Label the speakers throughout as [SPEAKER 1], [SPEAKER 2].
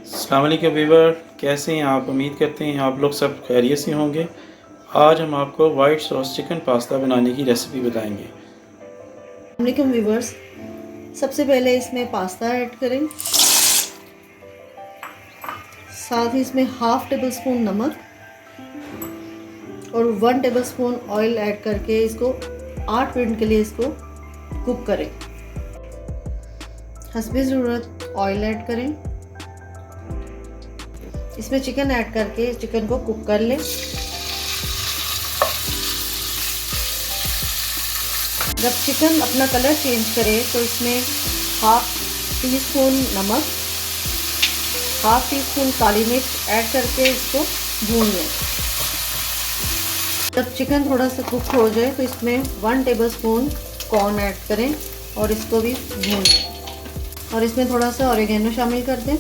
[SPEAKER 1] अस्सलाम वालेकुम व्यूअर, कैसे हैं आप? उम्मीद करते हैं आप लोग सब खैरियत से होंगे। आज हम आपको वाइट सॉस चिकन पास्ता बनाने की रेसिपी बताएंगे।
[SPEAKER 2] वालेकुम व्यूवर्स, सबसे पहले इसमें पास्ता ऐड करें, साथ ही इसमें हाफ टेबल स्पून नमक और 1 टेबल स्पून ऑयल ऐड करके इसको 8 मिनट के लिए इसको कुक करें। हस्बे ज़रूरत ऑयल ऐड करें, इसमें चिकन ऐड करके चिकन को कुक कर लें। जब चिकन अपना कलर चेंज करे तो इसमें हाफ टी स्पून नमक, हाफ टी स्पून काली मिर्च ऐड करके इसको भून लें। जब चिकन थोड़ा सा कुक हो जाए तो इसमें 1 टेबल स्पून कॉर्न ऐड करें और इसको भी भून लें और इसमें थोड़ा सा ऑरिगेनो शामिल कर दें।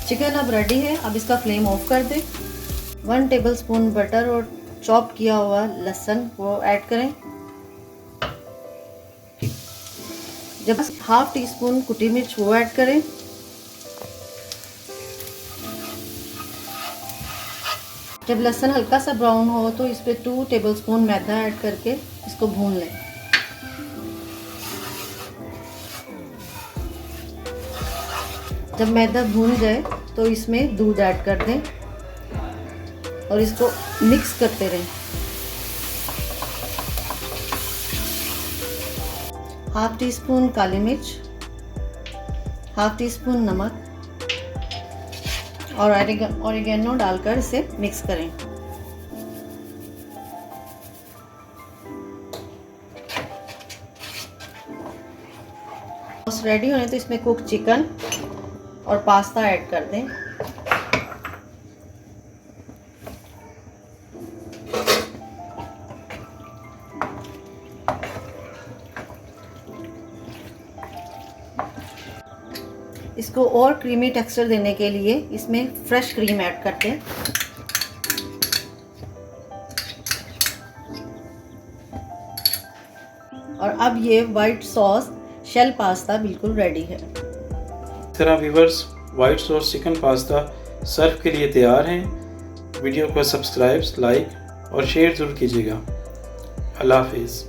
[SPEAKER 2] चिकन अब रेडी है, अब इसका फ्लेम ऑफ कर दें। 1 टेबल स्पून बटर और चॉप किया हुआ लहसुन वो ऐड करें। जब हाफ टी स्पून कुटी मिर्च वो ऐड करें। जब लहसुन हल्का सा ब्राउन हो तो इस पे 2 टेबल स्पून मैदा ऐड करके इसको भून लें। जब मैदा भून जाए तो इसमें दूध ऐड कर दें और इसको मिक्स करते रहें। हाफ टी स्पून काली मिर्च, हाफ टी स्पून नमक और ऑरिगेनो डालकर इसे मिक्स करें। सॉस रेडी होने तो इसमें कुक चिकन और पास्ता ऐड कर दें। इसको और क्रीमी टेक्सचर देने के लिए इसमें फ्रेश क्रीम ऐड करते हैं। और अब ये वाइट सॉस शेल पास्ता बिल्कुल रेडी है।
[SPEAKER 1] इस तरह viewers, white sauce chicken pasta serve के लिए तैयार हैं। वीडियो को सब्सक्राइब, लाइक और शेयर ज़रूर कीजिएगा। अल्लाह हाफिज़।